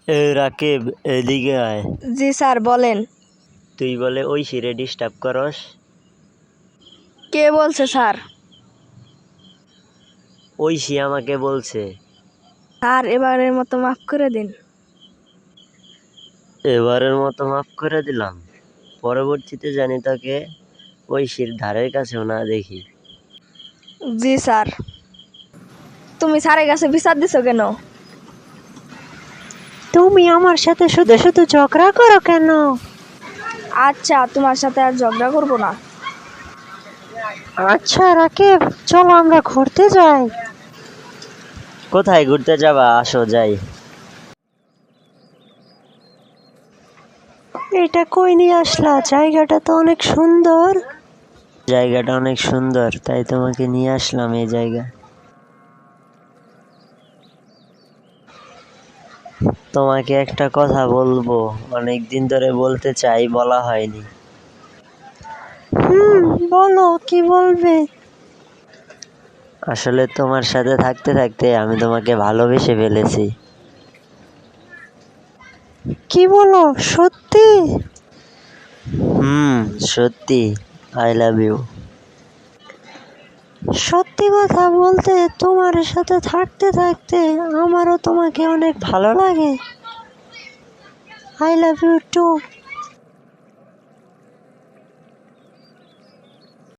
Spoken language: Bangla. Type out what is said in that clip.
রাকিব, এদিকে আয়। জি স্যার বলেন। তুই বলে ঐশীরে ডিস্টার্ব করস? কে বলছে স্যার? ঐশী আমাকে বলছে। স্যার এবারের মতো মাফ করে দিন। এবারের মতো মাফ করে দিলাম, পরবর্তীতে জানি তোকে ঐশীর ধারের কাছেও না দেখি। জি স্যার। তুমি স্যারের কাছে বিচার দিছো কেন? তুমি আমার সাথে শুধু শুধু ঝগড়া করো কেন? আচ্ছা, তোমার সাথে আর ঝগড়া করবো না। আচ্ছা রাকিব, চলো আমরা ঘুরতে যাই। কোথায় ঘুরতে যাবা? আসো যাই। এটা কই নিয়ে আসলা? জায়গাটা তো অনেক সুন্দর। জায়গাটা অনেক সুন্দর, তাই তোমাকে নিয়ে আসলাম এই জায়গা। তোমাকে একটা কথা বলবো, অনেক দিন ধরে বলতে চাই, বলা হয়নি। বলো, কি বলবে? আসলে তোমার সাথে থাকতে থাকতে আমি তোমাকে ভালোবেসে ফেলেছি। কি বলো, সত্যি? সত্যি, আই লাভ ইউ। সত্যি কথা বলতে, তোমার সাথে থাকতে থাকতে আমারও তোমাকে অনেক ভালো লাগে। I love you two.